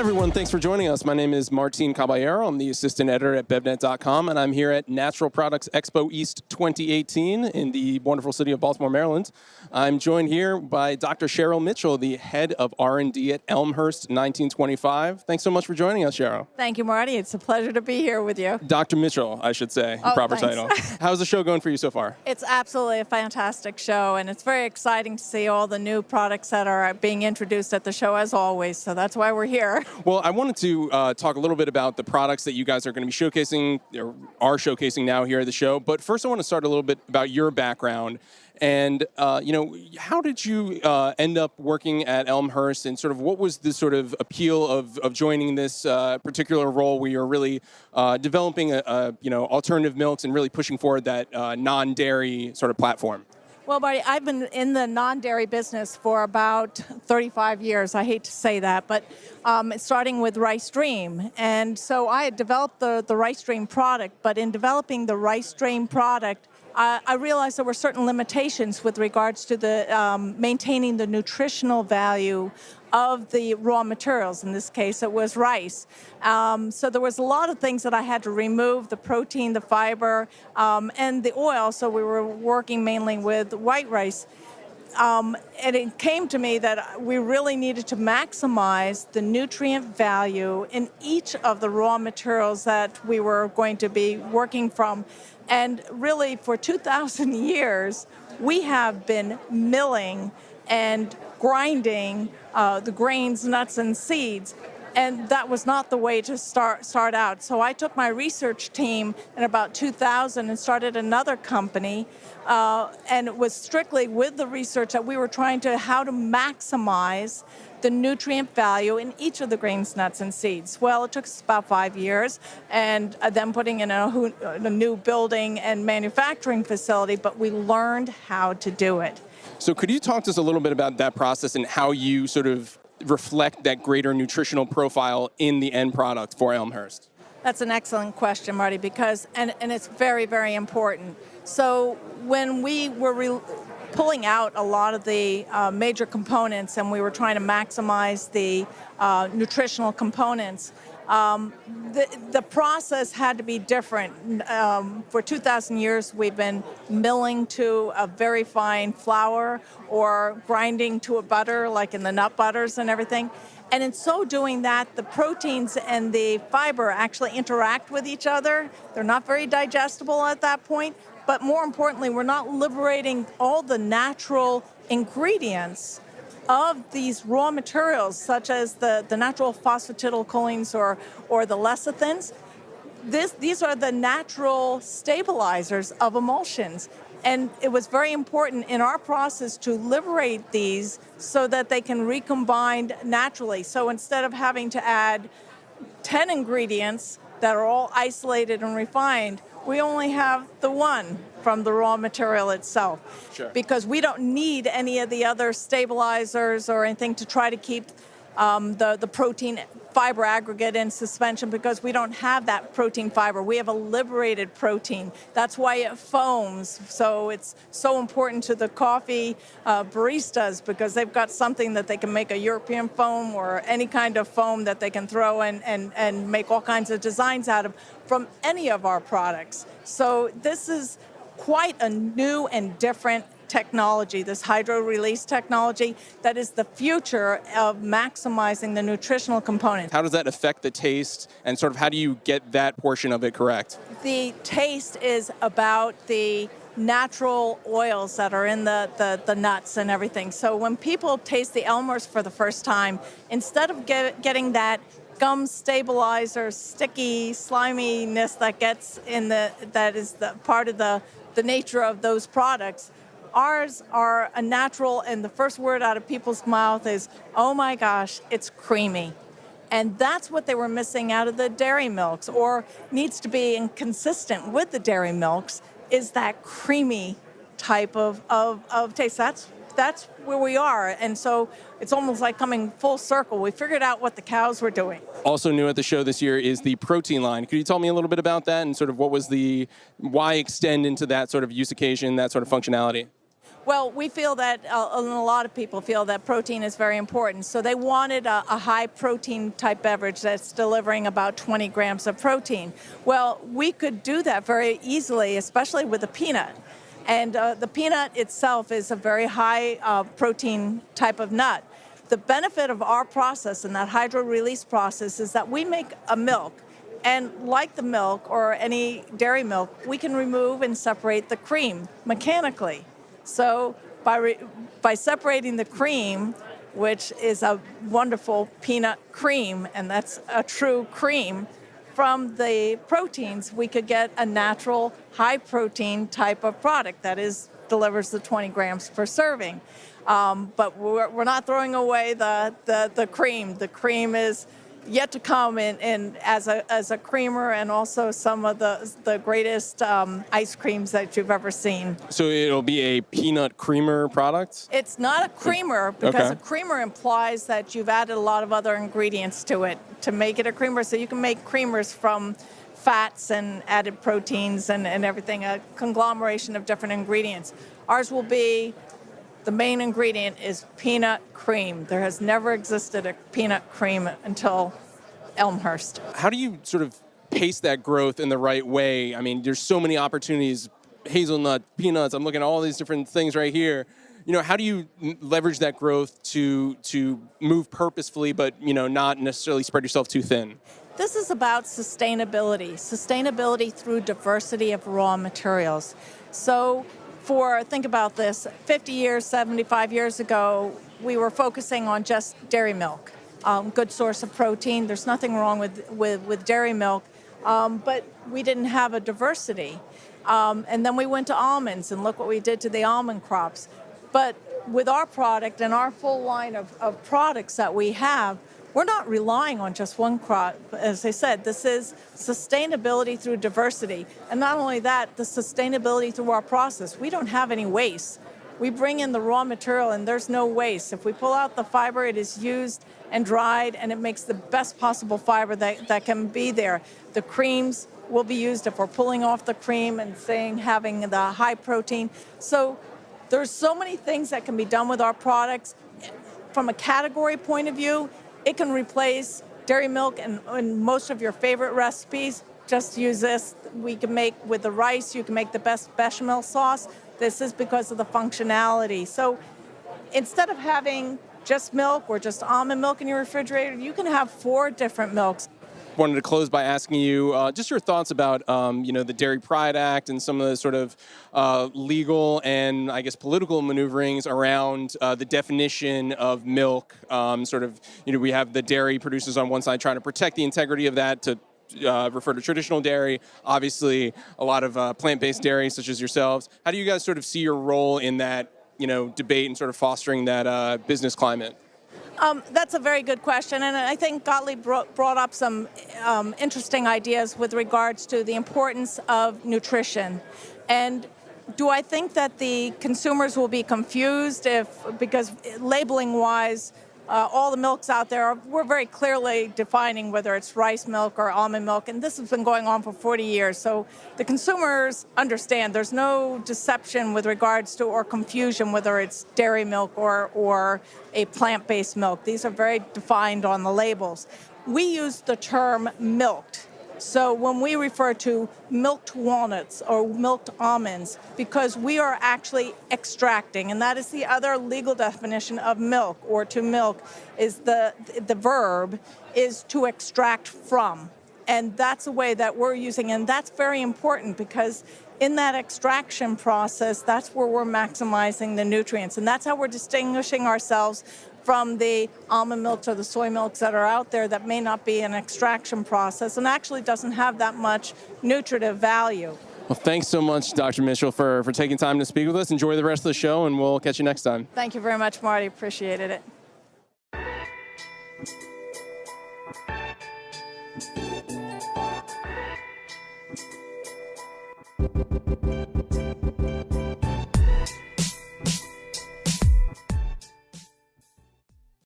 everyone. Thanks for joining us. My name is Martin Caballero. I'm the assistant editor at BevNET.com, and I'm here at Natural Products Expo East 2018 in the wonderful city of Baltimore, Maryland. I'm joined here by Dr. Cheryl Mitchell, the head of R&D at Elmhurst 1925. Thanks so much for joining us, Cheryl. Thank you, Marty. It's a pleasure to be here with you. Dr. Mitchell, I should say, the proper title. How's the show going for you so far? It's absolutely a fantastic show, and it's very exciting to see all the new products that are being introduced at the show, as always, so that's why we're here. Well, I wanted to talk a little bit about the products that you guys are going to be showcasing, or are showcasing now here at the show. But first, I want to start a little bit about your background. And, how did you end up working at Elmhurst, and sort of what was the sort of appeal of joining this particular role where you're really developing alternative milks and really pushing forward that non-dairy sort of platform? Well, Marty, I've been in the non-dairy business for about 35 years. I hate to say that, but starting with Rice Dream. And so I had developed the Rice Dream product, but in developing the Rice Dream product, I realized there were certain limitations with regards to the maintaining the nutritional value of the raw materials. In this case, it was rice. So there was a lot of things that I had to remove: the protein, the fiber, and the oil. So we were working mainly with white rice. And it came to me that we really needed to maximize the nutrient value in each of the raw materials that we were going to be working from. And really, for 2,000 years, we have been milling and grinding the grains, nuts, and seeds. And that was not the way to start out. So I took my research team in about 2000 and started another company. And it was strictly with the research that we were trying to how to maximize the nutrient value in each of the grains, nuts, and seeds. Well, it took us about 5 years, and then putting in a new building and manufacturing facility, but we learned how to do it. So could you talk to us a little bit about that process and how you sort of reflect that greater nutritional profile in the end product for Elmhurst? That's an excellent question, Marty, because, and it's very, very important. So when we were pulling out a lot of the major components and we were trying to maximize the nutritional components, the process had to be different. For 2,000 years, we've been milling to a very fine flour or grinding to a butter, like in the nut butters and everything. And in so doing that, the proteins and the fiber actually interact with each other. They're not very digestible at that point. But more importantly, we're not liberating all the natural ingredients of these raw materials, such as the natural phosphatidylcholine or the lecithins. These are the natural stabilizers of emulsions. And it was very important in our process to liberate these so that they can recombine naturally. So instead of having to add 10 ingredients that are all isolated and refined, we only have the one from the raw material itself. Sure. Because we don't need any of the other stabilizers or anything to try to keep the protein fiber aggregate in suspension, because we don't have that protein fiber. We have a liberated protein. That's why it foams. So it's so important to the coffee baristas, because they've got something that they can make a European foam or any kind of foam that they can throw and make all kinds of designs out of from any of our products. So this is quite a new and different technology, this hydro release technology, that is the future of maximizing the nutritional components. How does that affect the taste, and sort of how do you get that portion of it correct? The taste is about the natural oils that are in the nuts and everything. So when people taste the Elmhurst for the first time, instead of getting that gum stabilizer, sticky sliminess that gets in that is the part of the nature of those products, ours are a natural, and the first word out of people's mouth is, oh my gosh, it's creamy. And that's what they were missing out of the dairy milks, or needs to be inconsistent with the dairy milks, is that creamy type of taste. That's where we are. And so it's almost like coming full circle. We figured out what the cows were doing. Also new at the show this year is the protein line. Could you tell me a little bit about that and sort of what was why extend into that sort of use occasion, that sort of functionality? Well, we feel that, and a lot of people feel that protein is very important. So they wanted a high protein type beverage that's delivering about 20 grams of protein. Well, we could do that very easily, especially with a peanut. And the peanut itself is a very high protein type of nut. The benefit of our process and that hydro release process is that we make a milk. And like the milk or any dairy milk, we can remove and separate the cream mechanically. So by separating the cream, which is a wonderful peanut cream, and that's a true cream, from the proteins, we could get a natural high protein type of product that delivers the 20 grams per serving. But we're not throwing away the cream. The cream is yet to come in as a creamer, and also some of the greatest ice creams that you've ever seen. So it'll be a peanut creamer product? It's not a creamer, because Okay. a creamer implies that you've added a lot of other ingredients to it to make it a creamer. So you can make creamers from fats and added proteins and everything, a conglomeration of different ingredients. Ours will be, the main ingredient is peanut cream. There has never existed a peanut cream until Elmhurst. How do you sort of pace that growth in the right way? I mean, there's so many opportunities, hazelnut, peanuts, I'm looking at all these different things right here. How do you leverage that growth to move purposefully, but, not necessarily spread yourself too thin? This is about sustainability through diversity of raw materials. So think about this, 50 years, 75 years ago, we were focusing on just dairy milk. Good source of protein. There's nothing wrong with dairy milk, but we didn't have a diversity. And then we went to almonds, and look what we did to the almond crops. But with our product and our full line of products that we have, we're not relying on just one crop. As I said, this is sustainability through diversity. And not only that, the sustainability through our process. We don't have any waste. We bring in the raw material and there's no waste. If we pull out the fiber, it is used and dried, and it makes the best possible fiber that can be there. The creams will be used if we're pulling off the cream and having the high protein. So there's so many things that can be done with our products. From a category point of view, it can replace dairy milk in most of your favorite recipes. Just use this. We can make with the rice, you can make the best bechamel sauce. This is because of the functionality. So instead of having just milk or just almond milk in your refrigerator, you can have 4 different milks. Wanted to close by asking you just your thoughts about, the Dairy Pride Act and some of the sort of legal and, I guess, political maneuverings around the definition of milk. We have the dairy producers on one side trying to protect the integrity of that to refer to traditional dairy. Obviously, a lot of plant-based dairy, such as yourselves. How do you guys sort of see your role in that, debate and sort of fostering that business climate? That's a very good question, and I think Gottlieb brought up some interesting ideas with regards to the importance of nutrition. And do I think that the consumers will be confused because labeling-wise, all the milks out there, we're very clearly defining whether it's rice milk or almond milk, and this has been going on for 40 years. So the consumers understand there's no deception with regards to or confusion whether it's dairy milk or a plant-based milk. These are very defined on the labels. We use the term milked. So when we refer to milked walnuts or milked almonds, because we are actually extracting, and that is the other legal definition of milk, or to milk, is the verb is to extract from. And that's the way that we're using, and that's very important because in that extraction process, that's where we're maximizing the nutrients, and that's how we're distinguishing ourselves from the almond milks or the soy milks that are out there that may not be an extraction process and actually doesn't have that much nutritive value. Well, thanks so much, Dr. Mitchell, for taking time to speak with us. Enjoy the rest of the show, and we'll catch you next time. Thank you very much, Marty. Appreciated it.